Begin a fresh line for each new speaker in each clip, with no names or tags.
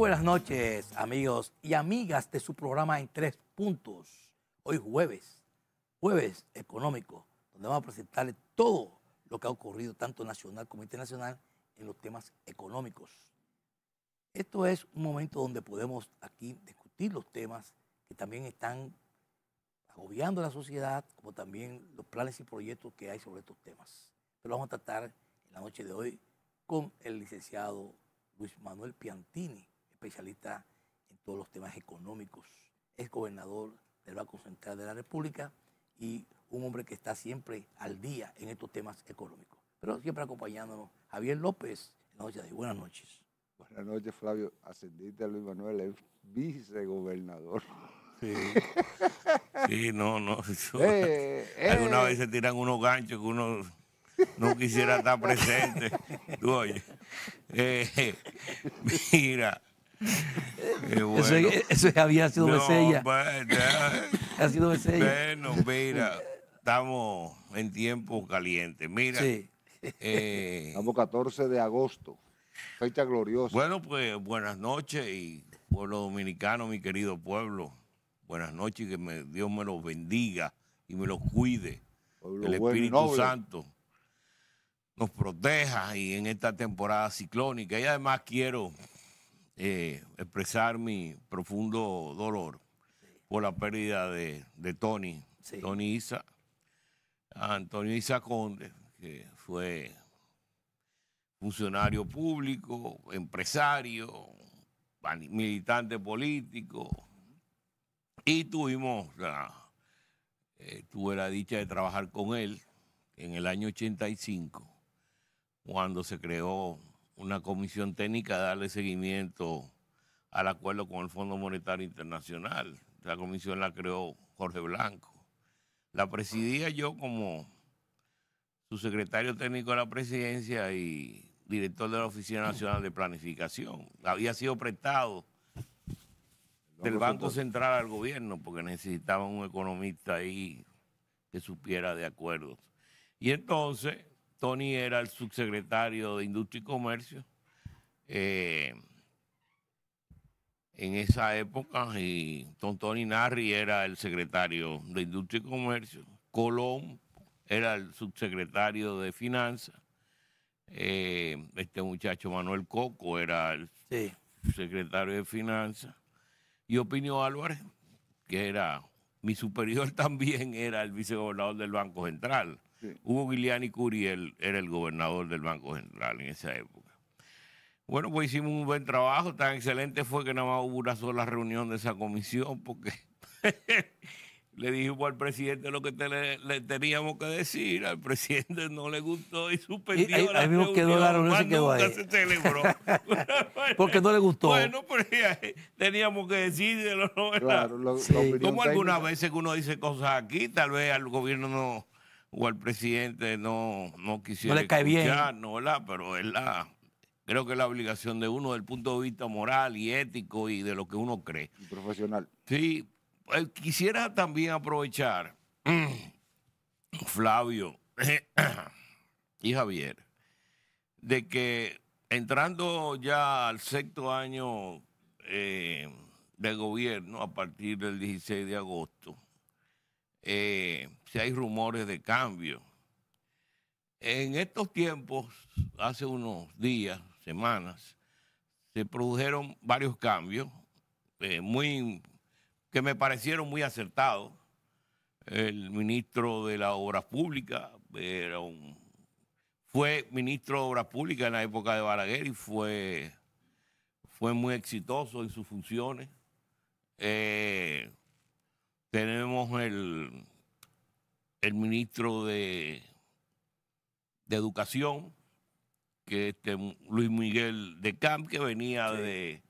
buenas noches, amigos y amigas de su programa En Tres Puntos. Hoy jueves económico, donde vamos a presentarles todo lo que ha ocurrido, tanto nacional como internacional, en los temas económicos. Esto es un momento donde podemos aquí discutir los temas que también están agobiando a la sociedad, como también los planes y proyectos que hay sobre estos temas. Pero vamos a tratar en la noche de hoy con el licenciado Luis Manuel Piantini, especialista en todos los temas económicos, es gobernador del Banco Central de la República y un hombre que está siempre al día en estos temas económicos. Pero siempre acompañándonos, Javier López, en la noche de hoy. Buenas noches.
Buenas noches, Flavio. Ascendiste a Luis Manuel, es vicegobernador.
Sí, sí, no. Alguna vez se tiran unos ganchos que uno no quisiera estar presente. Tú oye, mira. Bueno.
Eso había sido Mesella.
Ha sido Mesella. Bueno, mira, estamos en tiempo caliente. Mira.
Sí.
Estamos 14 de agosto, fecha gloriosa.
Bueno, pues buenas noches y pueblo dominicano, mi querido pueblo. Buenas noches y que Dios me los bendiga y me los cuide.
Pueblo
El
bueno y
Espíritu
noble.
Santo nos proteja y en esta temporada ciclónica. Y además quiero expresar mi profundo dolor por la pérdida de Tony,
Sí.
Tony Isa, Antonio Isa Conde, que fue funcionario público, empresario, militante político, y tuve la dicha de trabajar con él en el año 85, cuando se creó una comisión técnica de darle seguimiento al acuerdo con el Fondo Monetario Internacional. La comisión la creó Jorge Blanco. La presidía yo como subsecretario técnico de la presidencia y director de la Oficina Nacional de Planificación. Había sido prestado del Banco Central al gobierno porque necesitaban un economista ahí que supiera de acuerdos. Y entonces Tony era el subsecretario de Industria y Comercio en esa época, y Tony Narri era el secretario de Industria y Comercio, Colón era el subsecretario de Finanzas, este muchacho Manuel Coco era el secretario de Finanzas, y Opinio Álvarez, que era mi superior también, era el vicegobernador del Banco Central.
Sí.
Hugo Giuliani Curiel era el gobernador del Banco Central en esa época. Bueno, pues hicimos un buen trabajo, tan excelente fue que nada más hubo una sola reunión de esa comisión, porque le dijimos al presidente lo que le teníamos que decir, al presidente no le gustó y suspendió la reunión.
Quedó la reunión, se quedó ahí.
Nunca se celebró.
Porque no le gustó.
Bueno, pero ya teníamos que decírselo, ¿no?
Claro,
Sí.
Como algunas veces que uno dice cosas aquí, tal vez al gobierno no, o al presidente no quisiera
No le cae bien.
¿no? ¿Verdad? Pero creo que es la obligación de uno desde el punto de vista moral y ético y de lo que uno cree.
Y profesional.
Sí, quisiera también aprovechar, Flavio y Javier, de que entrando ya al sexto año de gobierno, a partir del 16 de agosto, si hay rumores de cambio. En estos tiempos, hace unos días, semanas, se produjeron varios cambios que me parecieron muy acertados. El ministro de las Obras Públicas fue ministro de Obras Públicas en la época de Balaguer y fue muy exitoso en sus funciones. Tenemos el ministro de Educación, que es Luis Miguel de Camp, que venía de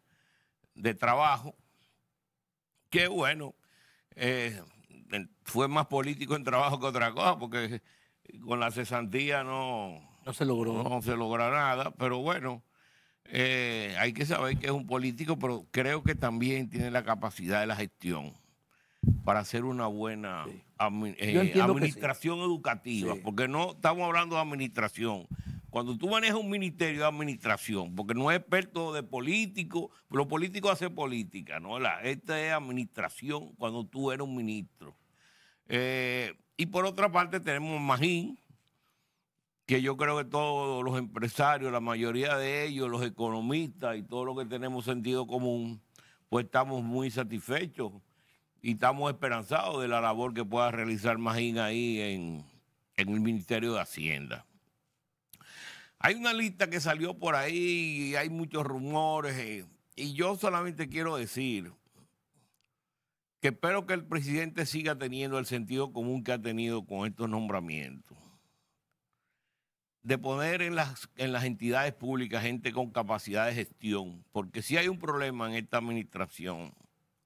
trabajo, que bueno, fue más político en trabajo que otra cosa, porque con la cesantía no se logró nada, pero bueno, hay que saber que es un político, pero creo que también tiene la capacidad de la gestión para hacer una buena administración educativa, porque no estamos hablando de administración, Cuando tú manejas un ministerio de administración, porque no es experto de político, los políticos hacen política, ¿no? Esta es administración cuando tú eres un ministro. Y por otra parte tenemos Magín, que yo creo que todos los empresarios, la mayoría de ellos, los economistas y todos los que tenemos sentido común, pues estamos muy satisfechos y estamos esperanzados de la labor que pueda realizar Magín ahí en el Ministerio de Hacienda. Hay una lista que salió por ahí y hay muchos rumores y yo solamente quiero decir que espero que el presidente siga teniendo el sentido común que ha tenido con estos nombramientos, de poner en las entidades públicas gente con capacidad de gestión, porque si hay un problema en esta administración,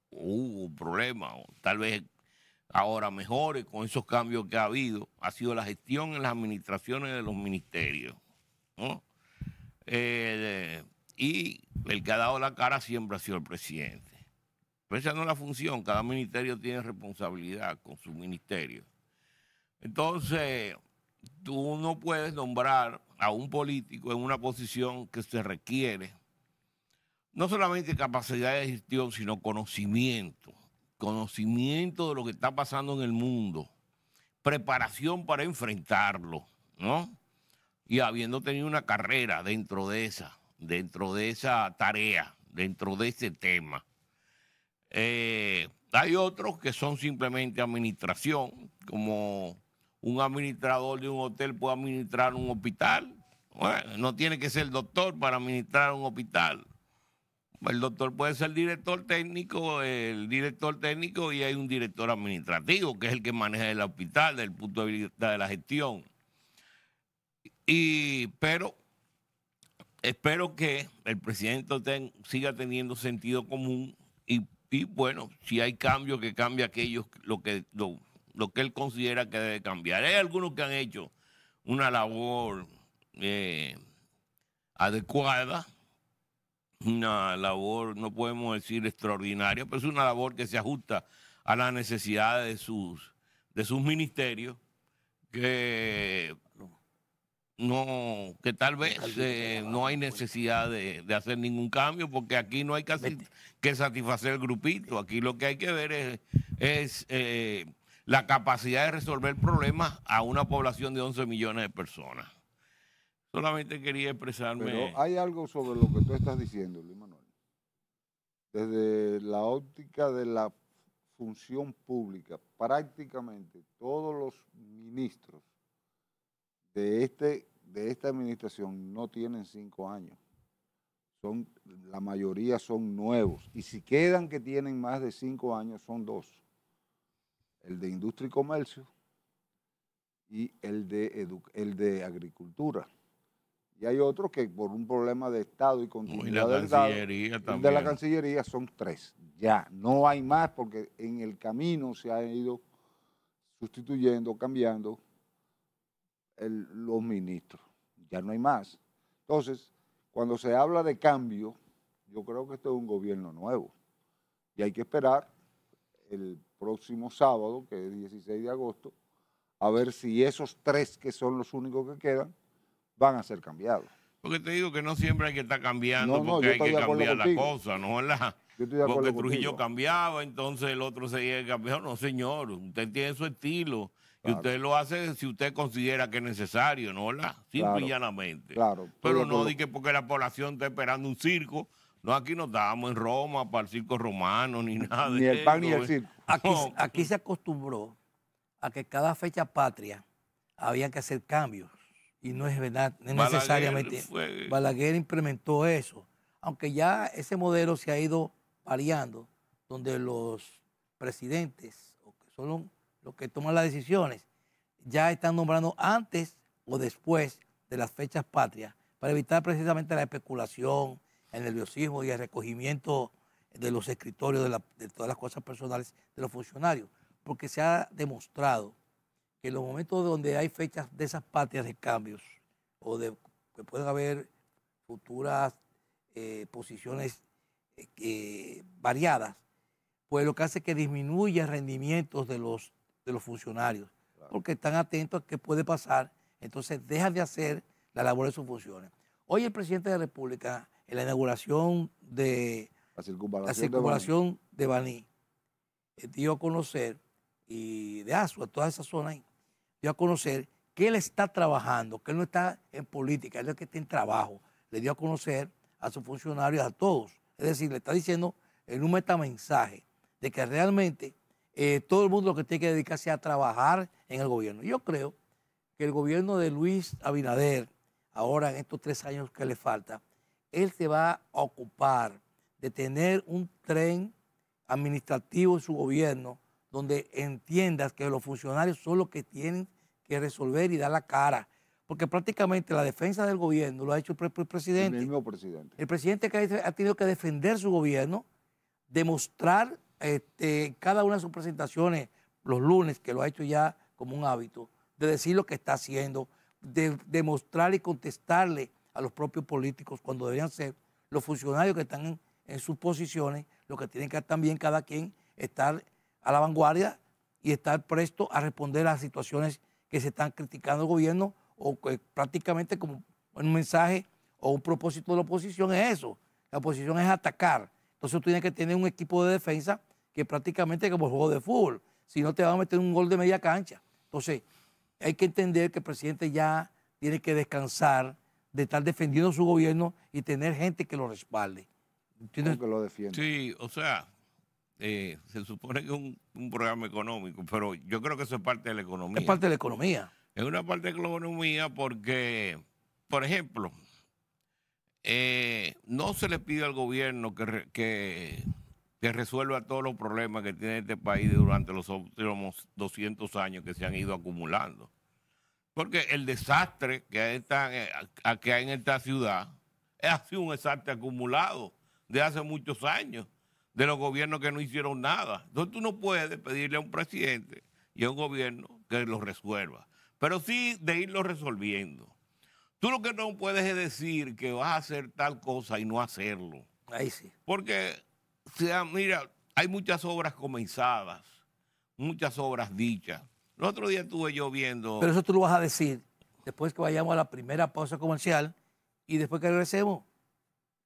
hubo un problema, o tal vez ahora mejore con esos cambios que ha habido, ha sido la gestión en las administraciones de los ministerios, ¿no? Y el que ha dado la cara siempre ha sido el presidente. Pero esa no es la función, cada ministerio tiene responsabilidad con su ministerio. Entonces, tú no puedes nombrar a un político en una posición que se requiere no solamente capacidad de gestión, sino conocimiento de lo que está pasando en el mundo, preparación para enfrentarlo, ¿no? Y habiendo tenido una carrera dentro de esa tarea, dentro de ese tema. Hay otros que son simplemente administración, como un administrador de un hotel puede administrar un hospital. Bueno, no tiene que ser doctor para administrar un hospital. El doctor puede ser el director técnico y hay un director administrativo, que es el que maneja el hospital desde el punto de vista de la gestión. Pero espero que el presidente siga teniendo sentido común y bueno, si hay cambios, que cambie aquellos, lo que él considera que debe cambiar. Hay algunos que han hecho una labor adecuada, una labor, no podemos decir extraordinaria, pero es una labor que se ajusta a las necesidades de sus ministerios, que tal vez no hay necesidad de hacer ningún cambio, porque aquí no hay que satisfacer el grupito. Aquí lo que hay que ver es la capacidad de resolver problemas a una población de 11 millones de personas. Solamente quería expresarme.
Pero hay algo sobre lo que tú estás diciendo, Luis Manuel. Desde la óptica de la función pública, prácticamente todos los ministros de esta administración no tienen 5 años. La mayoría son nuevos. Y si quedan que tienen más de 5 años, son 2. El de Industria y Comercio y el de Agricultura. Y hay otros que por un problema de Estado y continuidad del Estado, de la Cancillería son 3. Ya, no hay más porque en el camino se ha ido sustituyendo, cambiando los ministros. Ya no hay más. Entonces, cuando se habla de cambio, yo creo que este es un gobierno nuevo. Y hay que esperar el próximo sábado, que es 16 de agosto, a ver si esos 3 que son los únicos que quedan, van a ser cambiados.
Porque te digo que no siempre hay que estar cambiando, porque hay que cambiar la cosa, ¿no? Porque Trujillo cambiaba, entonces el otro seguía cambiando. No, señor, usted tiene su estilo. Claro. Y usted lo hace si usted considera que es necesario, ¿no? Simple y llanamente. Claro. Pero no di que porque la población está esperando un circo. No, aquí no estábamos en Roma para el circo romano, ni nada de eso.
Ni el pan ni el circo.
Aquí se acostumbró a que cada fecha patria había que hacer cambios. Y no es verdad, no necesariamente. Balaguer implementó eso. Aunque ya ese modelo se ha ido variando, donde los presidentes, o que son los que toman las decisiones, ya están nombrando antes o después de las fechas patrias, para evitar precisamente la especulación, el nerviosismo y el recogimiento de los escritorios de todas las cosas personales de los funcionarios. Porque se ha demostrado que en los momentos donde hay fechas de esas patrias de cambios o de que pueden haber futuras posiciones variadas, pues lo que hace es que disminuya rendimientos de los funcionarios, claro, porque están atentos a qué puede pasar, entonces dejan de hacer la labor de sus funciones. Hoy el presidente de la República, en la inauguración de la circunvalación de Baní, dio a conocer, y de Asua, toda esa zona ahí, dio a conocer que él está trabajando, que él no está en política, él es el que está en trabajo. Le dio a conocer a sus funcionarios, a todos. Es decir, le está diciendo en un metamensaje de que realmente todo el mundo lo que tiene que dedicarse a trabajar en el gobierno. Yo creo que el gobierno de Luis Abinader, ahora en estos 3 años que le falta, él se va a ocupar de tener un tren administrativo en su gobierno donde entiendas que los funcionarios son los que tienen que resolver y dar la cara. Porque prácticamente la defensa del gobierno lo ha hecho el presidente.
El mismo presidente.
El presidente que ha tenido que defender su gobierno, demostrar cada una de sus presentaciones los lunes, que lo ha hecho ya como un hábito, de decir lo que está haciendo, de demostrar y contestarle a los propios políticos cuando deberían ser los funcionarios que están en sus posiciones, los que tienen que también cada quien estar a la vanguardia y estar presto a responder a las situaciones que se están criticando al gobierno, o que prácticamente como un mensaje o un propósito de la oposición es eso. La oposición es atacar. Entonces tú tienes que tener un equipo de defensa que prácticamente es como el juego de fútbol. Si no, te van a meter un gol de media cancha. Entonces hay que entender que el presidente ya tiene que descansar de estar defendiendo su gobierno y tener gente que lo respalde.
¿Entiendes? Que lo defiende.
Sí, o sea, se supone que es un programa económico, pero yo creo que eso es parte de la economía.
Es parte de la economía.
Es una parte de la economía porque, por ejemplo, no se le pide al gobierno que resuelva todos los problemas que tiene este país durante los últimos 200 años que se han ido acumulando. Porque el desastre que hay en esta ciudad ha sido un desastre acumulado de hace muchos años, de los gobiernos que no hicieron nada. Entonces tú no puedes pedirle a un presidente y a un gobierno que lo resuelva, pero sí de irlo resolviendo. Tú lo que no puedes es decir que vas a hacer tal cosa y no hacerlo.
Ahí sí.
Porque, mira, hay muchas obras comenzadas, muchas obras dichas. El otro día estuve yo viendo...
Pero eso tú lo vas a decir después que vayamos a la primera pausa comercial y después que regresemos,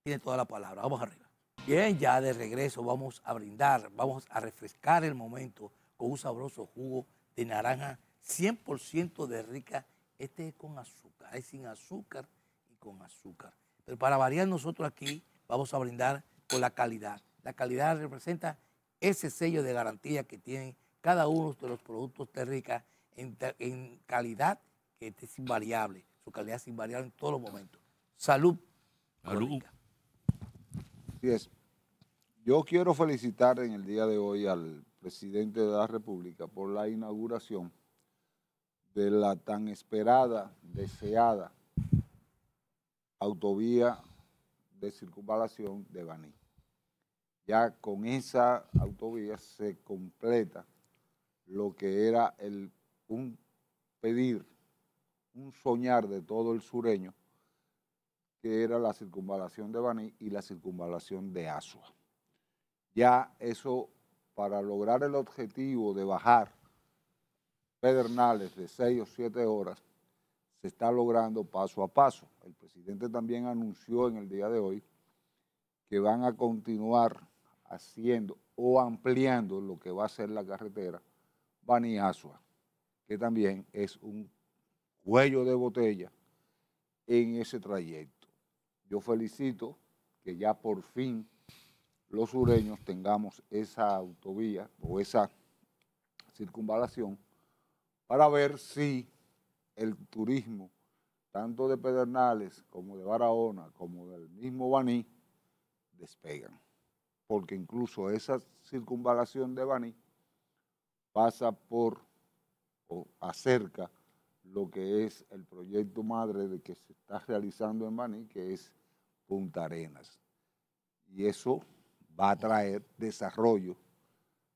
tiene toda la palabra. Vamos arriba. Bien, ya de regreso vamos a brindar, vamos a refrescar el momento con un sabroso jugo de naranja 100% de rica. Este es con azúcar, es sin azúcar y con azúcar. Pero para variar, nosotros aquí vamos a brindar con la calidad. La calidad representa ese sello de garantía que tienen cada uno de los productos de Rica en calidad que es invariable. Su calidad es invariable en todos los momentos. Salud.
Salud.
Así es. Yo quiero felicitar en el día de hoy al presidente de la República por la inauguración de la tan esperada, deseada autovía de circunvalación de Baní. Ya con esa autovía se completa lo que era un pedir, un soñar de todo el sureño, que era la circunvalación de Baní y la circunvalación de Asua. Ya eso, para lograr el objetivo de bajar Pedernales de 6 o 7 horas, se está logrando paso a paso. El presidente también anunció en el día de hoy que van a continuar haciendo o ampliando lo que va a ser la carretera Baní-Asua, que también es un cuello de botella en ese trayecto. Yo felicito que ya por fin los sureños tengamos esa autovía o esa circunvalación para ver si el turismo, tanto de Pedernales como de Barahona, como del mismo Baní, despegan. Porque incluso esa circunvalación de Baní pasa por o acerca lo que es el proyecto madre de que se está realizando en Baní, que es Punta Arenas. Y eso va a traer desarrollo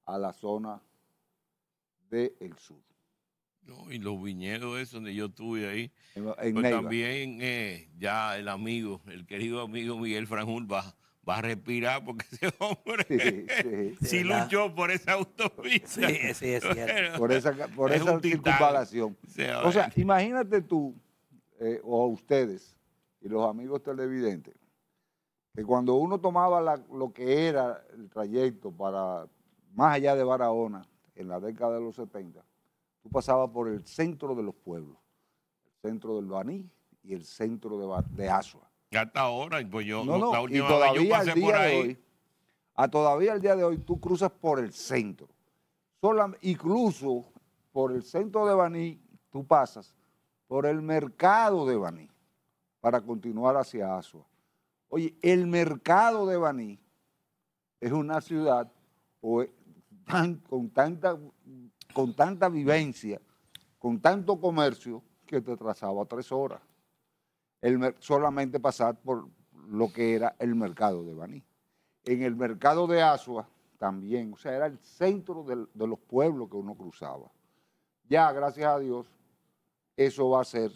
a la zona del sur.
No, y los viñedos esos donde yo estuve ahí,
En
pues
Neiva.
también ya el amigo, el querido amigo Miguel Franjul va a respirar porque ese hombre sí luchó por esa autovía.
Sí, es cierto.
Por esa circunvalación.
Sí,
O sea, imagínate tú, o a ustedes y los amigos televidentes, que cuando uno tomaba lo que era el trayecto para más allá de Barahona, en la década de los 70, tú pasabas por el centro de los pueblos, el centro del Baní y el centro de Asua.
Hasta ahora, pues yo,
No,
la
y
última vez yo
todavía
pasé
al día
por
de
ahí.
hoy, todavía al día de hoy, tú cruzas por el centro. Incluso por el centro de Baní, tú pasas por el mercado de Baní para continuar hacia Asua. Oye, el mercado de Baní es una ciudad con tanta vivencia, con tanto comercio, que te trazaba 3 horas. Solamente pasar por lo que era el mercado de Baní. En el mercado de Asua también, o sea, era el centro de los pueblos que uno cruzaba. Ya, gracias a Dios, eso va a ser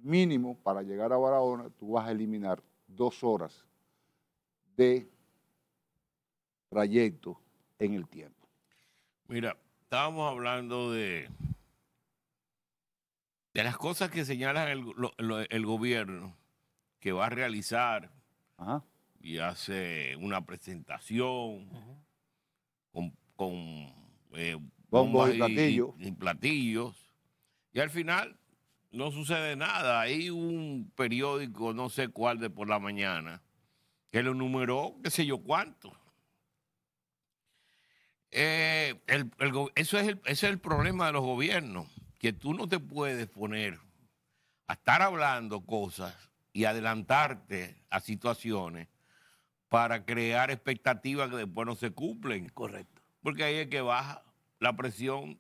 mínimo para llegar a Barahona. Tú vas a eliminar 2 horas de trayecto en el tiempo.
Mira, estábamos hablando de las cosas que señala el gobierno que va a realizar.
Ajá.
Y hace una presentación con
Bombos y
platillos. Y al final no sucede nada. Hay un periódico, no sé cuál, de por la mañana, que lo numeró qué sé yo cuánto. Ese es el problema de los gobiernos, que tú no te puedes poner a estar hablando cosas y adelantarte a situaciones para crear expectativas que después no se cumplen.
Correcto.
Porque ahí es que baja la presión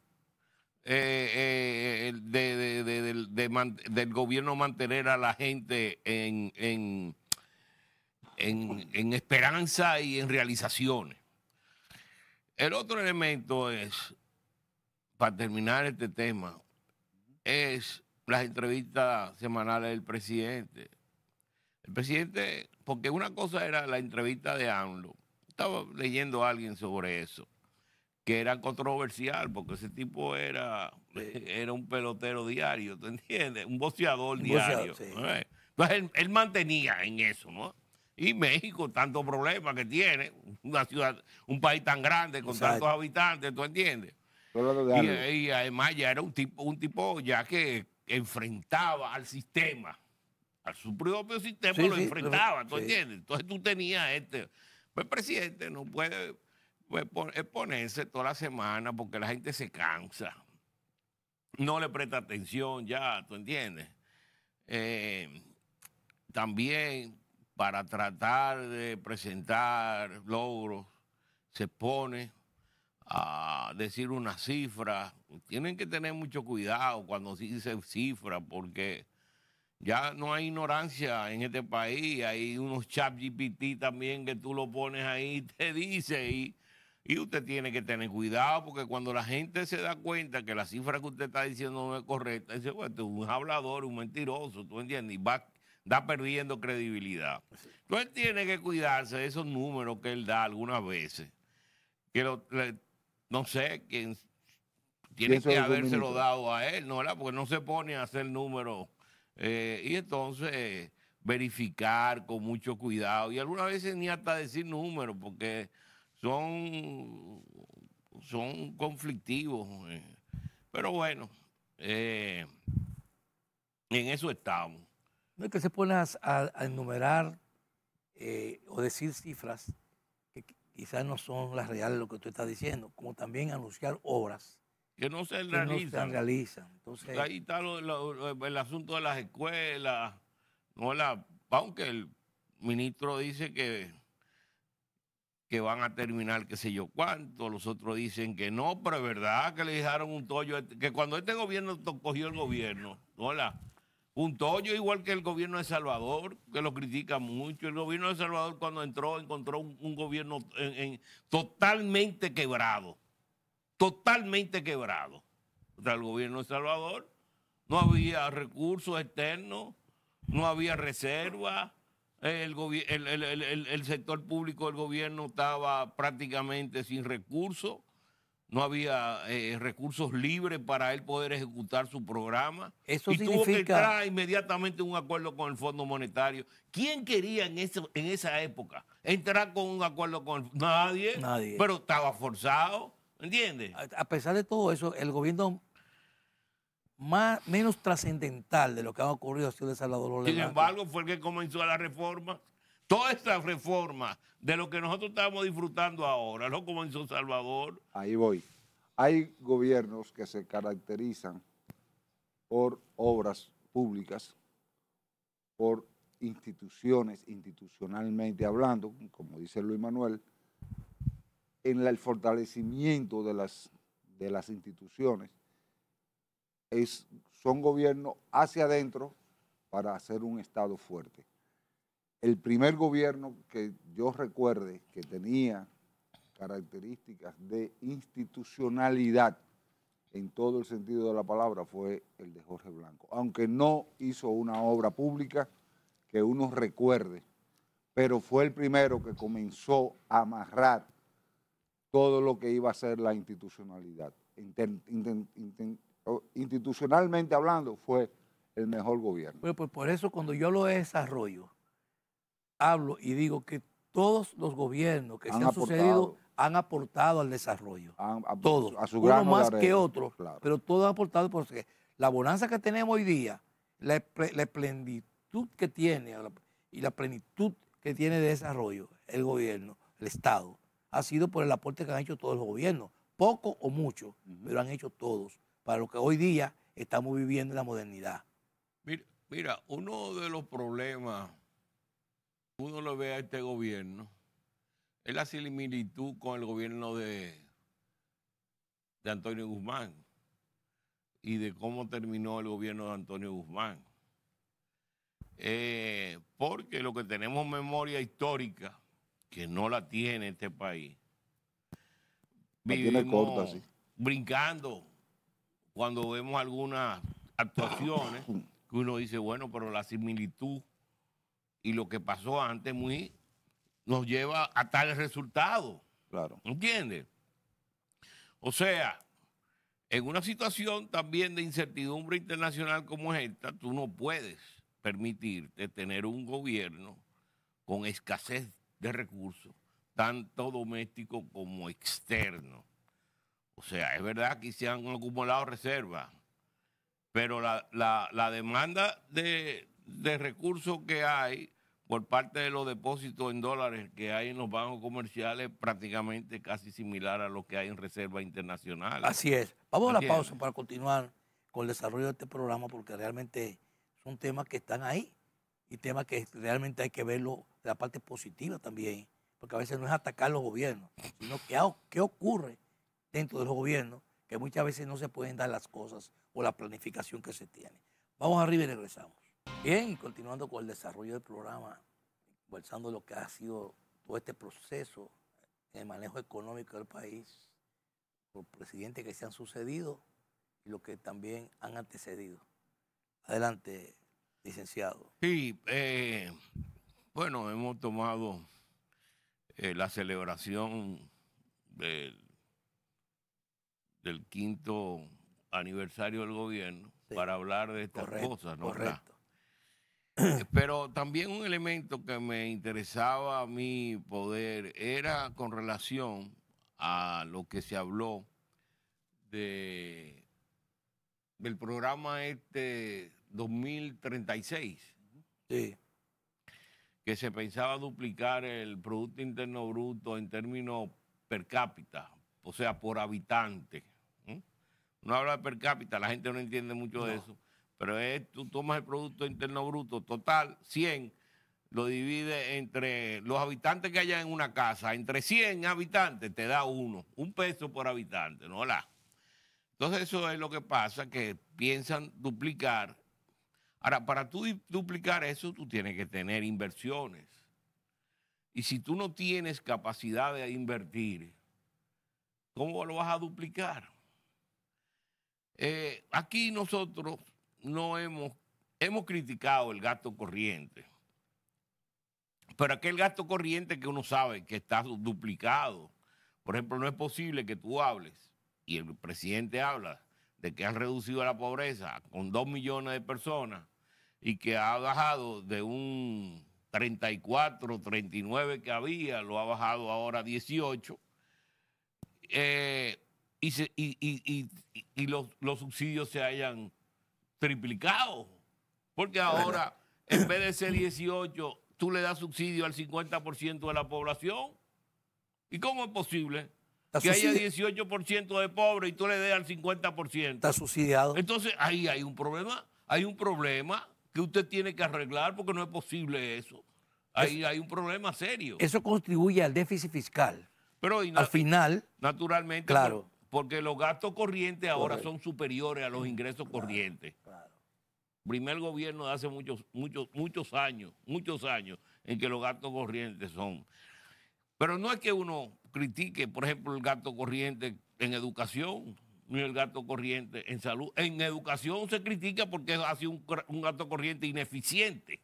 del gobierno mantener a la gente en esperanza y en realizaciones. El otro elemento es, para terminar este tema, es las entrevistas semanales del presidente. El presidente, porque una cosa era la entrevista de AMLO, estaba leyendo a alguien sobre eso, que era controversial, porque ese tipo era un pelotero diario, ¿tú entiendes? Un boxeador diario.
Sí.
Entonces él mantenía en eso, ¿no? Y México, tantos problemas que tiene, una ciudad, un país tan grande con tantos habitantes, ¿tú entiendes? Y además ya era un tipo ya que enfrentaba al sistema. A su propio sistema lo enfrentaba, ¿tú entiendes? Entonces tú tenías pues el presidente no puede ponerse toda la semana porque la gente se cansa, no le presta atención ya, ¿tú entiendes? También para tratar de presentar logros se pone a decir una cifra. Tienen que tener mucho cuidado cuando se dice cifra porque ya no hay ignorancia en este país, hay unos chat GPT también que tú lo pones ahí, te dice, y usted tiene que tener cuidado porque cuando la gente se da cuenta que la cifra que usted está diciendo no es correcta, dice, bueno, este es un hablador, un mentiroso, ¿tú entiendes? Y da perdiendo credibilidad. Entonces tiene que cuidarse de esos números que él da algunas veces, que no sé, quién tiene que habérselo dado a él, ¿no? ¿Verdad? Porque no se pone a hacer números. Y entonces verificar con mucho cuidado y algunas veces ni hasta decir números porque son conflictivos. Pero bueno, en eso estamos.
No es que se pone a enumerar o decir cifras que quizás no son las reales lo que tú estás diciendo, como también anunciar obras
que no se
realizan. Entonces,
ahí está el asunto de las escuelas. Aunque el ministro dice que van a terminar qué sé yo cuánto, los otros dicen que no, pero es verdad que le dejaron un tollo, que cuando este gobierno cogió el gobierno, un tollo igual que el gobierno de Salvador, que lo critica mucho. El gobierno de Salvador cuando encontró un gobierno totalmente quebrado. Totalmente quebrado. O sea, el gobierno de Salvador no había recursos externos, no había reserva, el sector público del gobierno estaba prácticamente sin recursos, no había recursos libres para él poder ejecutar su programa.
Eso
y tuvo que
significa...
entrar inmediatamente en un acuerdo con el Fondo Monetario. ¿Quién quería en esa época entrar con un acuerdo con el Nadie,
Nadie.
pero estaba forzado, ¿entiendes?
A pesar de todo eso, el gobierno menos trascendental de lo que ha ocurrido ha sido de Salvador Ole
Sin
Blanco.
embargo, fue el que comenzó la reforma. Toda esta reforma de lo que nosotros estamos disfrutando ahora, lo comenzó Salvador.
Ahí voy. Hay gobiernos que se caracterizan por obras públicas, por instituciones, institucionalmente hablando, como dice Luis Manuel, en el fortalecimiento de las instituciones. Son gobiernos hacia adentro para hacer un Estado fuerte. El primer gobierno que yo recuerde que tenía características de institucionalidad en todo el sentido de la palabra fue el de Jorge Blanco, aunque no hizo una obra pública que uno recuerde, pero fue el primero que comenzó a amarrar todo lo que iba a ser la institucionalidad. Institucionalmente hablando, fue el mejor gobierno.
Bueno, pues por eso cuando yo hablo de desarrollo, hablo y digo que todos los gobiernos que se han sucedido han aportado al desarrollo. Todos,
a su
uno más
de
que otro,
claro.
pero todos han aportado porque la bonanza que tenemos hoy día, la plenitud que tiene y la plenitud que tiene de desarrollo el gobierno, el Estado, ha sido por el aporte que han hecho todos los gobiernos, poco o mucho, pero han hecho todos, para lo que hoy día estamos viviendo en la modernidad.
Mira, uno de los problemas, uno lo ve a este gobierno, es la similitud con el gobierno de Antonio Guzmán y de cómo terminó el gobierno de Antonio Guzmán. Porque lo que tenemos memoria histórica, que no la tiene este país, vivimos brincando cuando vemos algunas actuaciones que uno dice, bueno, pero la similitud y lo que pasó antes nos lleva a tal resultado.
Claro.
¿Entiendes? O sea, en una situación también de incertidumbre internacional como esta, tú no puedes permitirte tener un gobierno con escasez de recursos, tanto doméstico como externo. O sea, es verdad que se han acumulado reservas, pero la demanda de recursos que hay por parte de los depósitos en dólares que hay en los bancos comerciales prácticamente casi similar a lo que hay en reservas internacionales.
Así es. Vamos a la pausa para continuar con el desarrollo de este programa porque realmente son temas que están ahí y temas que realmente hay que verlo de la parte positiva también, porque a veces no es atacar los gobiernos, sino qué ocurre dentro de los gobiernos, que muchas veces no se pueden dar las cosas o la planificación que se tiene. Vamos arriba y regresamos. Bien, continuando con el desarrollo del programa, conversando lo que ha sido todo este proceso en el manejo económico del país, los presidentes que se han sucedido y los que también han antecedido. Adelante, licenciado.
Sí, bueno, hemos tomado la celebración del 5º aniversario del gobierno para hablar de estas cosas, ¿no?
Correcto.
Pero también un elemento que me interesaba a mí poder era con relación a lo que se habló del programa 2036.
Sí.
Que se pensaba duplicar el Producto Interno Bruto en términos per cápita, o sea, por habitante. Uno habla de per cápita, la gente no entiende mucho de eso, pero tú tomas el Producto Interno Bruto total, 100, lo divide entre los habitantes que haya en una casa, entre 100 habitantes te da $1 peso por habitante, ¿no? Entonces eso es lo que pasa, que piensan duplicar. Ahora, para tú duplicar eso, tú tienes que tener inversiones. Y si tú no tienes capacidad de invertir, ¿cómo lo vas a duplicar? Aquí nosotros no hemos criticado el gasto corriente, pero aquel gasto corriente que uno sabe que está duplicado. Por ejemplo, no es posible que tú hables y el presidente habla de que han reducido la pobreza con 2 millones de personas y que ha bajado de un 34, 39 que había, lo ha bajado ahora a 18, y los subsidios se hayan triplicado, porque ahora en vez de ser 18, tú le das subsidio al 50% de la población. ¿Y cómo es posible que haya 18% de pobres y tú le des al 50%?
Está subsidiado.
Entonces ahí hay un problema que usted tiene que arreglar, porque no es posible eso. Ahí hay un problema serio.
Eso contribuye al déficit fiscal.
Pero
al final,
naturalmente,
claro,
porque los gastos corrientes ahora
correcto,
son superiores a los ingresos corrientes.
Claro.
Primer gobierno de hace muchos años en que los gastos corrientes son. Pero no es que uno critique, por ejemplo, el gasto corriente en educación, ni el gasto corriente en salud. En educación se critica porque ha sido un gasto corriente ineficiente.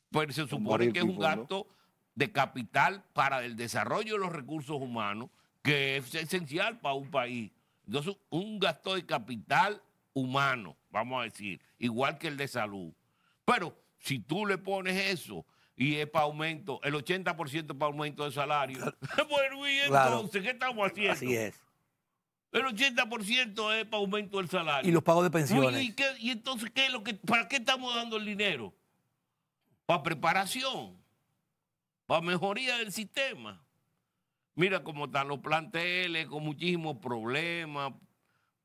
Pues se supone que es un gasto de capital para el desarrollo de los recursos humanos, que es esencial para un país. Entonces, un gasto de capital humano, vamos a decir, igual que el de salud. Pero si tú le pones eso y es para aumento, el 80% para aumento de salario, bueno, y entonces, ¿qué estamos haciendo?
Así es.
El 80% es para aumento del salario.
Y los pagos de pensiones.
¿Y entonces qué es para qué estamos dando el dinero? Para preparación, para mejoría del sistema. Mira cómo están los planteles, con muchísimos problemas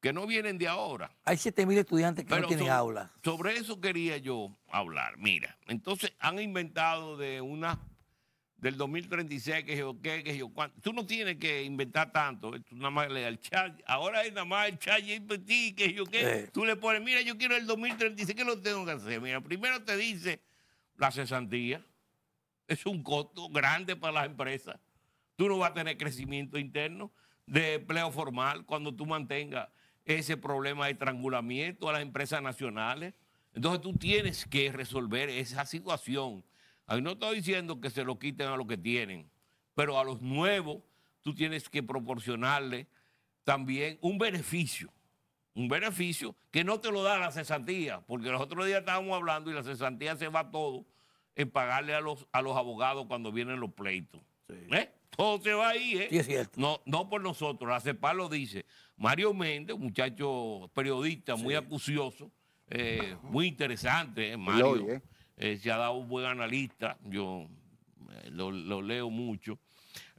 que no vienen de ahora.
Hay 7.000 estudiantes que no tienen aulas.
Sobre eso quería yo hablar. Mira, entonces han inventado del 2036, que yo cuánto. Tú no tienes que inventar tanto. Tú nada más le al chat. Ahora es nada más el chat GPT, que yo qué. Tú le pones, mira, yo quiero el 2036, ¿qué lo tengo que hacer? Mira, primero te dice la cesantía. Es un costo grande para las empresas. Tú no vas a tener crecimiento interno de empleo formal cuando tú mantengas ese problema de estrangulamiento a las empresas nacionales. Entonces tú tienes que resolver esa situación. Ahí no estoy diciendo que se lo quiten a los que tienen, pero a los nuevos tú tienes que proporcionarle también un beneficio que no te lo da la cesantía, porque los otros días estábamos hablando y la cesantía se va todo en pagarle a los abogados cuando vienen los pleitos. Sí. Todo se va ahí, ¿eh?
Sí, es cierto.
No por nosotros, la CEPAL lo dice. Mario Méndez, un muchacho periodista muy acucioso, muy interesante, Mario. Se ha dado un buen analista, yo lo leo mucho.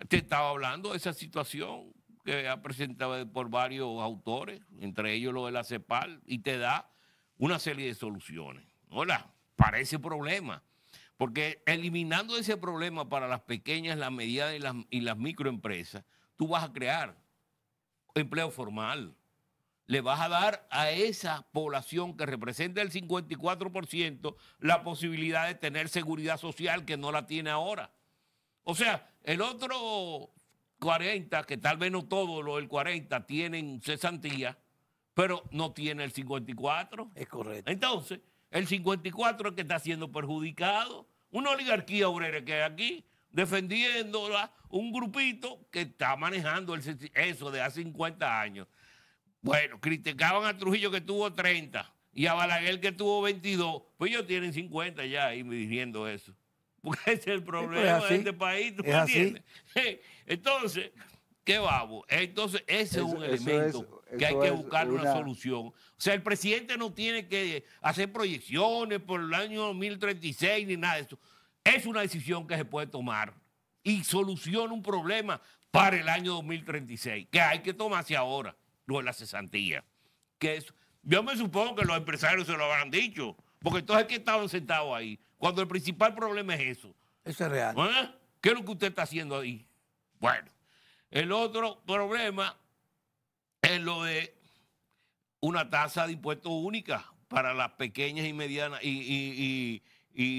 Te estaba hablando de esa situación que ha presentado por varios autores, entre ellos lo de la CEPAL, y te da una serie de soluciones. Hola, para ese problema. Porque eliminando ese problema para las pequeñas, las medianas y las microempresas, tú vas a crear empleo formal. Le vas a dar a esa población que representa el 54% la posibilidad de tener seguridad social, que no la tiene ahora. O sea, el otro 40, que tal vez no todos los del 40 tienen cesantía, pero no tiene el 54.
Es correcto.
Entonces, el 54 es que está siendo perjudicado. Una oligarquía obrera que hay aquí, defendiéndola, un grupito que está manejando eso de hace 50 años. Bueno, criticaban a Trujillo que tuvo 30 y a Balaguer que tuvo 22. Pues ellos tienen 50 ya ahí diciendo eso. Porque ese es el problema de este país, ¿tú me entiendes? Entonces, ¿qué vamos? Entonces, ese es un elemento que hay que buscarle una solución. O sea, el presidente no tiene que hacer proyecciones por el año 2036 ni nada de eso. Es una decisión que se puede tomar y soluciona un problema para el año 2036, que hay que tomarse ahora, lo de la cesantía. Yo me supongo que los empresarios se lo habrán dicho, porque entonces ¿qué estaban sentados ahí? Cuando el principal problema es eso.
Eso es real.
¿Qué es lo que usted está haciendo ahí? Bueno, el otro problema es lo de una tasa de impuestos única para las pequeñas y medianas y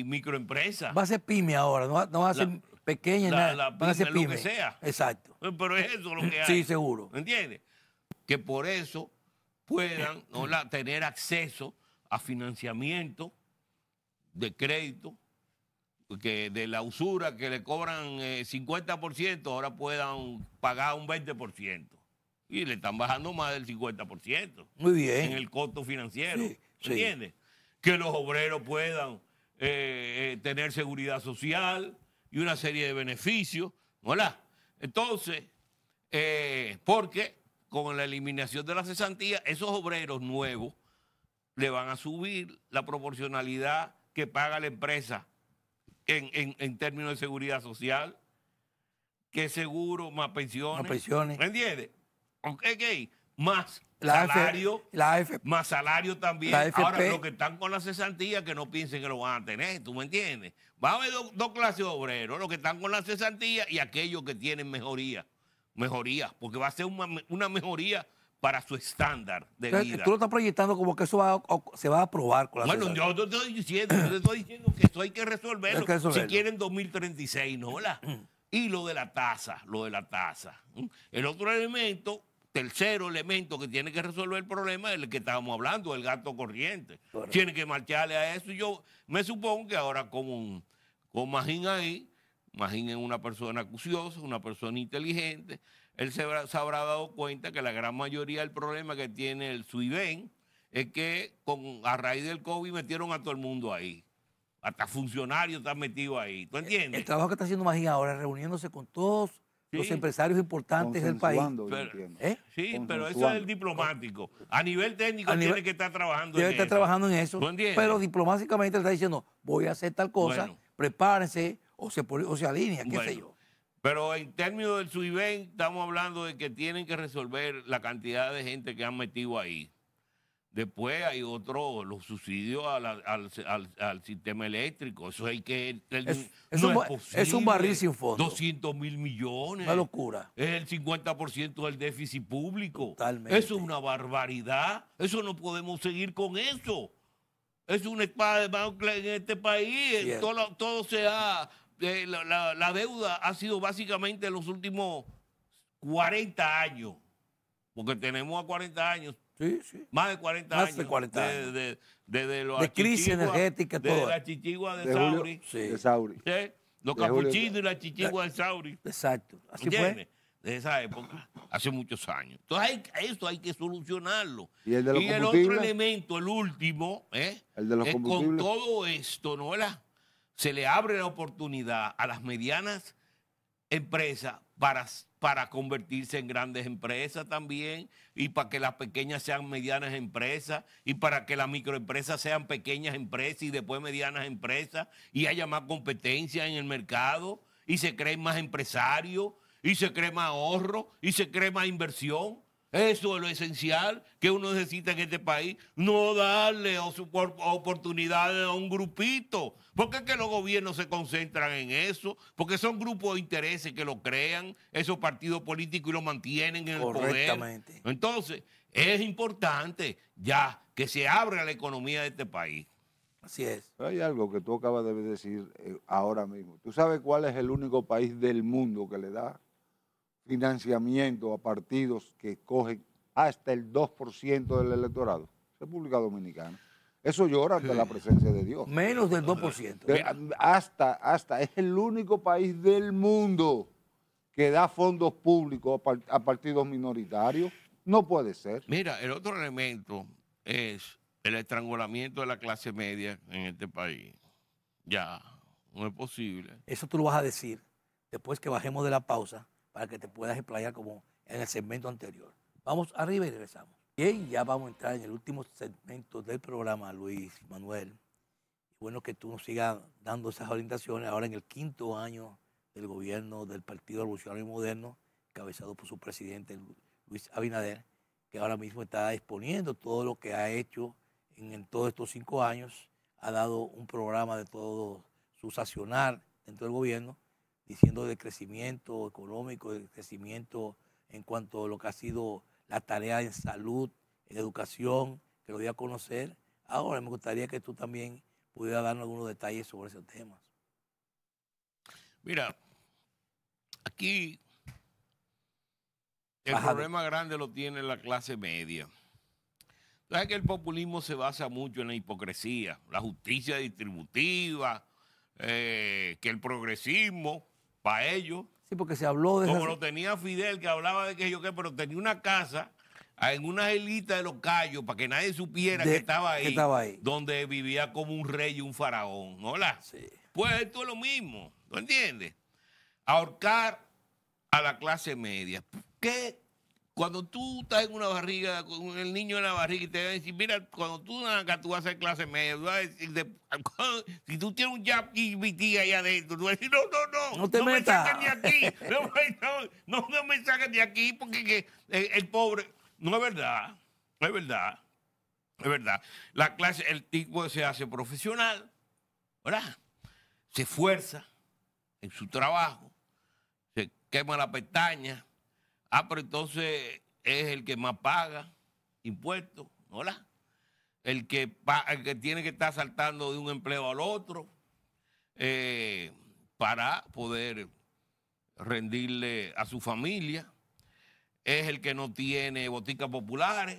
microempresas.
Va a ser pyme ahora, no va a ser pequeña, nada. Va a ser pyme.
Lo que sea.
Exacto.
Pero es eso lo que hay.
Sí, seguro.
¿Entiendes? Que por eso puedan tener acceso a financiamiento de crédito, que de la usura que le cobran 50%, ahora puedan pagar un 20%. Y le están bajando más del 50%.
Muy bien.
En el costo financiero.
Sí, sí.
¿Entiendes? Que los obreros puedan tener seguridad social y una serie de beneficios. ¿Verdad? Entonces, porque con la eliminación de la cesantía, esos obreros nuevos le van a subir la proporcionalidad que paga la empresa en términos de seguridad social, que seguro, más pensiones.
Más pensiones.
¿Me entiendes? Ok, más
La
salario,
la AFP.
más salario también.
La AFP.
Ahora, los que están con la cesantía, que no piensen que lo van a tener, ¿tú me entiendes? Va a haber dos clases de obreros, los que están con la cesantía y aquellos que tienen mejoría, porque va a ser una mejoría para su estándar de vida.
Tú lo estás proyectando como que eso se va a aprobar con la
Bueno,
cesantía.
yo te estoy diciendo que eso hay que resolverlo.
Hay que resolverlo.
Si quieren 2036, ¿no? ¿Verdad? Y lo de la tasa. El otro elemento, tercero elemento que tiene que resolver el problema es el que estábamos hablando, el gasto corriente.
Correcto.
Tiene que marcharle a eso. Y yo me supongo que ahora con Magín ahí, Magín es una persona acuciosa, una persona inteligente, él se habrá dado cuenta que la gran mayoría del problema que tiene el SUIBEN es que a raíz del COVID metieron a todo el mundo ahí. Hasta funcionarios están metidos ahí. ¿Tú entiendes?
El trabajo que está haciendo Magín ahora es reuniéndose con todos los empresarios importantes del país.
Sí, pero eso es el diplomático. A nivel técnico tiene que estar trabajando
Debe estar trabajando en eso.
¿Tú entiendes?
Pero diplomáticamente le está diciendo, voy a hacer tal cosa,
Bueno.
prepárense o se alinea, qué sé yo.
Pero en términos del SUIBEN, estamos hablando de que tienen que resolver la cantidad de gente que han metido ahí. Después hay los subsidios al sistema eléctrico. Eso hay que...
Es un barril sin fondo.
200.000 millones.
Una locura.
Es el 50% del déficit público.
Totalmente.
Eso es una barbaridad. Eso no podemos seguir con eso. Es una espada de Damocles en este país.
Bien.
Todo se ha... la deuda ha sido básicamente en los últimos 40 años. Porque tenemos a 40 años.
Sí, sí.
Más de 40
Más
años.
de 40 años.
De
crisis energética,
todo.
todo.
La chichigua de
Julio,
Sauri.
Sí.
de Sauri.
¿Sí? Los
De
capuchinos
Julio.
y la chichigua de Sauri.
Exacto. Así
¿Entiendes?
fue.
De esa época, hace muchos años. Entonces, eso hay que solucionarlo.
¿Y el de los
el otro
combustibles?
elemento, el último,
El de los
es con
combustibles.
todo esto, ¿no? Se le abre la oportunidad a las medianas empresas para convertirse en grandes empresas también, y para que las pequeñas sean medianas empresas, y para que las microempresas sean pequeñas empresas y después medianas empresas, y haya más competencia en el mercado, y se creen más empresarios, y se cree más ahorro, y se cree más inversión. Eso es lo esencial que uno necesita en este país, no darle oportunidades a un grupito, porque es que los gobiernos se concentran en eso, porque son grupos de intereses que lo crean, esos partidos políticos, y lo mantienen en el poder.
Correctamente.
Entonces, es importante ya que se abra la economía de este país.
Así es.
Hay algo que tú acabas de decir ahora mismo. ¿Tú sabes cuál es el único país del mundo que le da financiamiento a partidos que cogen hasta el 2% del electorado? República Dominicana. Eso llora ante la presencia de Dios.
Menos del 2%.
Hasta es el único país del mundo que da fondos públicos a partidos minoritarios. No puede ser.
Mira, el otro elemento es el estrangulamiento de la clase media en este país. Ya, no es posible.
Eso tú lo vas a decir después que bajemos de la pausa para que te puedas explayar como en el segmento anterior. Vamos arriba y regresamos. Bien, ya vamos a entrar en el último segmento del programa, Luis Manuel. Bueno que tú nos sigas dando esas orientaciones ahora en el 5º año del gobierno del Partido Revolucionario Moderno, encabezado por su presidente Luis Abinader, que ahora mismo está exponiendo todo lo que ha hecho en todos estos 5 años. Ha dado un programa de todo su accionar dentro del gobierno, diciendo de crecimiento económico, de crecimiento en cuanto a lo que ha sido la tarea en salud, en educación, que lo dio a conocer. Ahora me gustaría que tú también pudieras darnos algunos detalles sobre esos temas.
Mira, aquí el problema grande lo tiene la clase media. ¿Sabes que el populismo se basa mucho en la hipocresía, la justicia distributiva, que el progresismo, para ellos,
Sí, porque se habló de
Como
esas-
lo tenía Fidel, que hablaba de que yo qué, pero tenía una casa en una islita de los Cayos para que nadie supiera
de-
que estaba ahí,
que estaba ahí.
donde vivía como un rey y un faraón, ¿no?
Sí.
Pues esto es lo mismo, ¿no entiendes? Ahorcar a la clase media. ¿Qué? Cuando tú estás en una barriga, con el niño en la barriga y te van a decir, mira, cuando tú nazcas, tú vas a ser clase media, tú vas a decir, si tú tienes un GPT ahí adentro, tú vas a decir, no,
No te
me
metas.
saquen de aquí, no me saquen de aquí, porque el pobre, no es verdad, no es verdad, es verdad. La clase, el tipo se hace profesional, ¿verdad? Se esfuerza en su trabajo, se quema la pestaña. Pero entonces es el que más paga impuestos, ¿no? El que tiene que estar saltando de un empleo al otro para poder rendirle a su familia. Es el que no tiene boticas populares,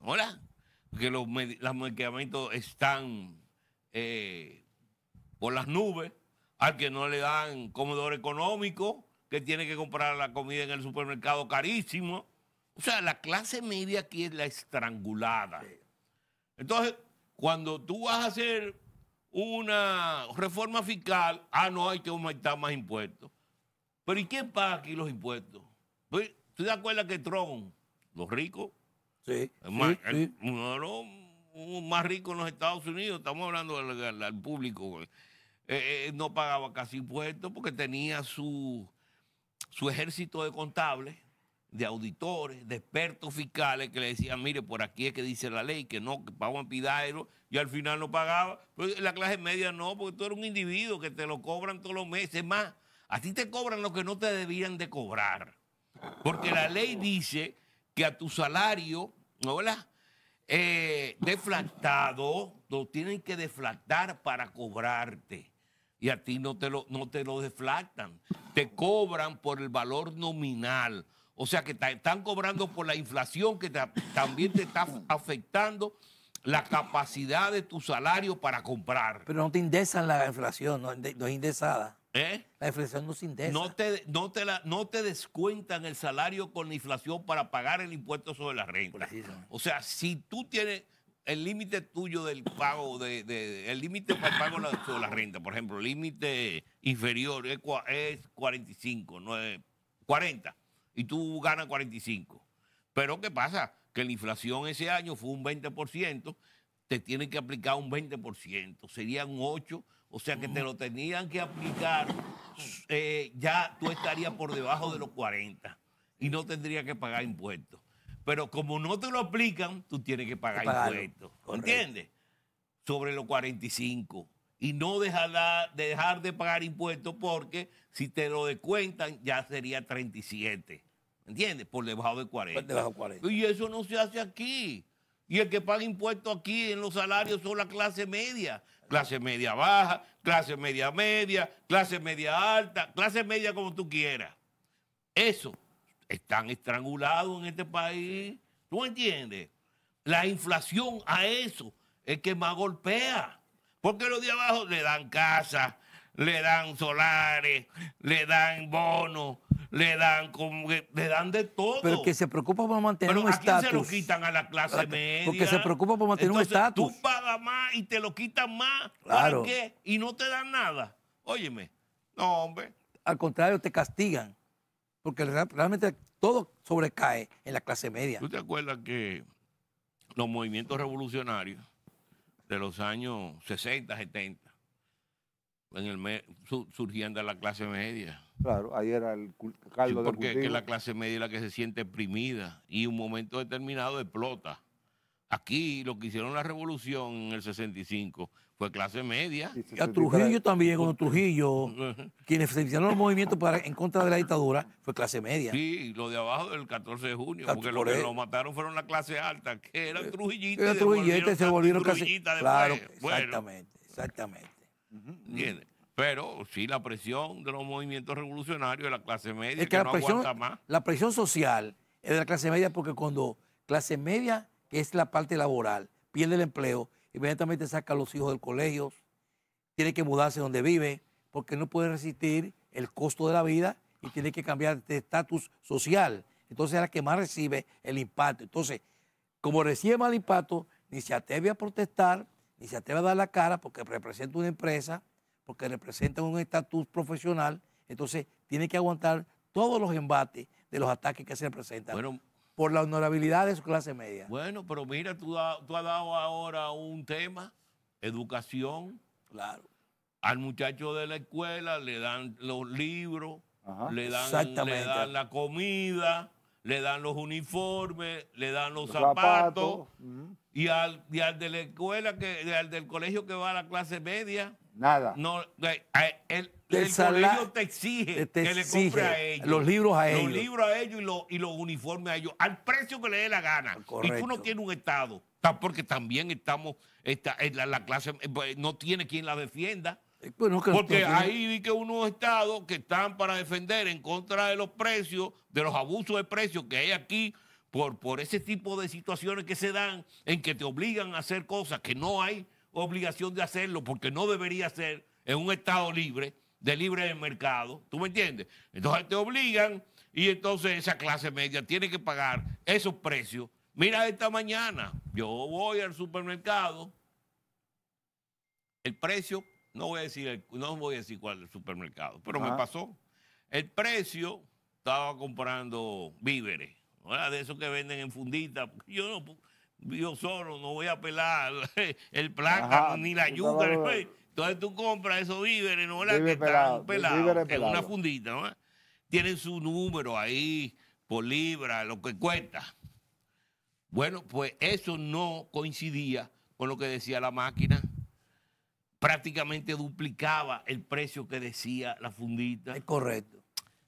¿no? Que los medicamentos están por las nubes, al que no le dan comedor económico, que tiene que comprar la comida en el supermercado carísimo. O sea, la clase media aquí es la estrangulada. Entonces, cuando tú vas a hacer una reforma fiscal, no hay que aumentar más impuestos. Pero ¿y quién paga aquí los impuestos? Pues, ¿tú te acuerdas que Trump, los ricos,
Sí,
uno de los más ricos en los Estados Unidos, estamos hablando al público, no pagaba casi impuestos porque tenía su ejército de contables, de auditores, de expertos fiscales que le decían, mire, por aquí es que dice la ley, que no, que pagan pidaero, y al final no pagaba. Pero la clase media no, porque tú eres un individuo que te lo cobran todos los meses. Más, a ti te cobran lo que no te debían de cobrar. Porque la ley dice que a tu salario, ¿no, verdad? Deflactado, lo tienen que deflactar para cobrarte. Y a ti no te lo deflactan. Te cobran por el valor nominal. O sea que te están cobrando por la inflación que también te está afectando la capacidad de tu salario para comprar.
Pero no te indexan la inflación, no es indexada.
¿Eh?
La inflación no se indexa.
No te descuentan el salario con la inflación para pagar el impuesto sobre la renta.
Precisamente.
O sea, si tú tienes el límite tuyo del pago, el límite para el pago sobre la renta, por ejemplo, el límite inferior es 45, no es 40, y tú ganas 45. Pero ¿qué pasa? Que la inflación ese año fue un 20%, te tienen que aplicar un 20%, serían 8%. O sea que te lo tenían que aplicar, ya tú estarías por debajo de los 40 y no tendrías que pagar impuestos. Pero como no te lo aplican, tú tienes que pagar impuestos. ¿Entiendes? Sobre los 45. Y no dejar de pagar impuestos porque si te lo descuentan ya sería 37. ¿Entiendes? Por debajo de 40.
Por debajo de 40.
Y eso no se hace aquí. Y el que paga impuestos aquí en los salarios son la clase media. Clase media baja, clase media media, clase media alta, clase media como tú quieras. Eso están estrangulados en este país. ¿Tú entiendes? La inflación a eso es que más golpea. Porque los de abajo le dan casa, le dan solares, le dan bonos, le dan de todo.
Pero que se preocupa por mantener
Pero
un
¿a quién se lo
estatus.
quitan? A la clase media.
Porque se preocupa por mantener un
Entonces,
estatus.
tú pagas más y te lo quitan más.
Claro.
¿Para qué? Y no te dan nada. Óyeme. No, hombre.
Al contrario, te castigan. Porque realmente todo sobrecae en la clase media.
¿Tú te acuerdas que los movimientos revolucionarios de los años 60, 70, surgían de la clase media?
Claro, ahí era el caldo de
Porque es
cultivo.
que la clase media es la que se siente oprimida y en un momento determinado explota. Aquí lo que hicieron la revolución en el 65 fue clase media.
Y
Y a Trujillo también, cuando Trujillo, quienes se hicieron los movimientos en contra de la dictadura, fue clase media.
Sí, lo de abajo del 14 de junio,
Claro,
porque
por
lo que
eso.
lo mataron fueron la clase alta, que eran trujillitas.
Era Trujillete, se volvieron casi.
trujillitas
Claro,
después. Bueno,
exactamente.
¿entiendes? Pero sí, la presión de los movimientos revolucionarios de la clase media,
Es
que
que
no aguanta más.
la presión social es de la clase media porque cuando clase media, que es la parte laboral, pierde el empleo, inmediatamente saca a los hijos del colegio, tiene que mudarse donde vive porque no puede resistir el costo de la vida y tiene que cambiar de estatus social. Entonces es la que más recibe el impacto. Entonces, como recibe mal impacto, ni se atreve a protestar, ni se atreve a dar la cara porque representa una empresa, porque representa un estatus profesional. Entonces tiene que aguantar todos los embates de los ataques que se le presentan.
Bueno,
por la honorabilidad de su clase media.
Bueno, pero mira, tú has dado ahora un tema, educación.
Claro.
Al muchacho de la escuela le dan los libros, le dan la comida, le dan los uniformes, le dan los zapatos. Y al de la escuela, al del colegio que va a la clase media,
nada.
No, el colegio te exige que le compre a ellos.
Los libros a ellos.
Los libros a ellos y los uniformes a ellos, al precio que le dé la gana.
Correcto.
Y tú no tienes un Estado, porque también la clase no tiene quien la defienda.
Bueno,
porque ahí vi que unos estados que están para defender en contra de los precios, de los abusos de precios que hay aquí, por ese tipo de situaciones que se dan, en que te obligan a hacer cosas que no hay obligación de hacerlo, porque no debería ser en un estado libre, de libre mercado. ¿Tú me entiendes? Entonces te obligan y entonces esa clase media tiene que pagar esos precios. Mira, esta mañana yo voy al supermercado, el precio, no voy a decir cuál es el supermercado, pero me pasó. El precio, estaba comprando víveres, ¿verdad? De esos que venden en funditas. Yo solo no voy a pelar el plátano ni la yuca. Entonces tú compras esos víveres, ¿no? Que están pelados en una fundita, ¿no? Tienen su número ahí por libra, lo que cuesta. Bueno, pues eso no coincidía con lo que decía la máquina. Prácticamente duplicaba el precio que decía la fundita.
Es correcto.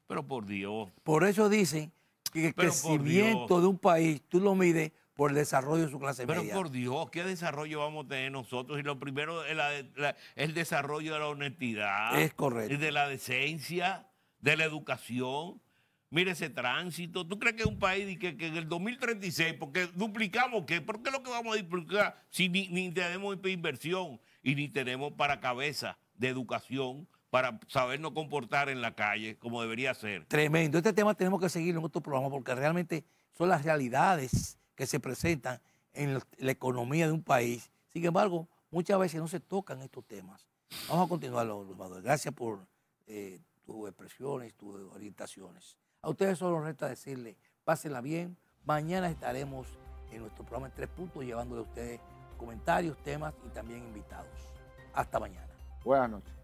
Pero por Dios.
Por eso dicen que el crecimiento de un país, tú lo mides por el desarrollo de su clase media.
Pero por Dios, ¿qué desarrollo vamos a tener nosotros? Y lo primero es el desarrollo de la honestidad.
Es correcto.
Y de la decencia, de la educación. Mire ese tránsito. ¿Tú crees que es un país que en el 2036, porque duplicamos qué? ¿Por qué es lo que vamos a duplicar si ni tenemos inversión y ni tenemos para cabeza de educación para sabernos comportar en la calle como debería ser?
Tremendo. Este tema tenemos que seguirlo en otro programa porque realmente son las realidades que se presentan en la economía de un país. Sin embargo, muchas veces no se tocan estos temas. Vamos a continuar, Manuel. Gracias por tus expresiones, tus orientaciones. A ustedes solo resta decirles, pásenla bien. Mañana estaremos en nuestro programa en 3 puntos, llevándole a ustedes comentarios, temas y también invitados. Hasta mañana.
Buenas noches.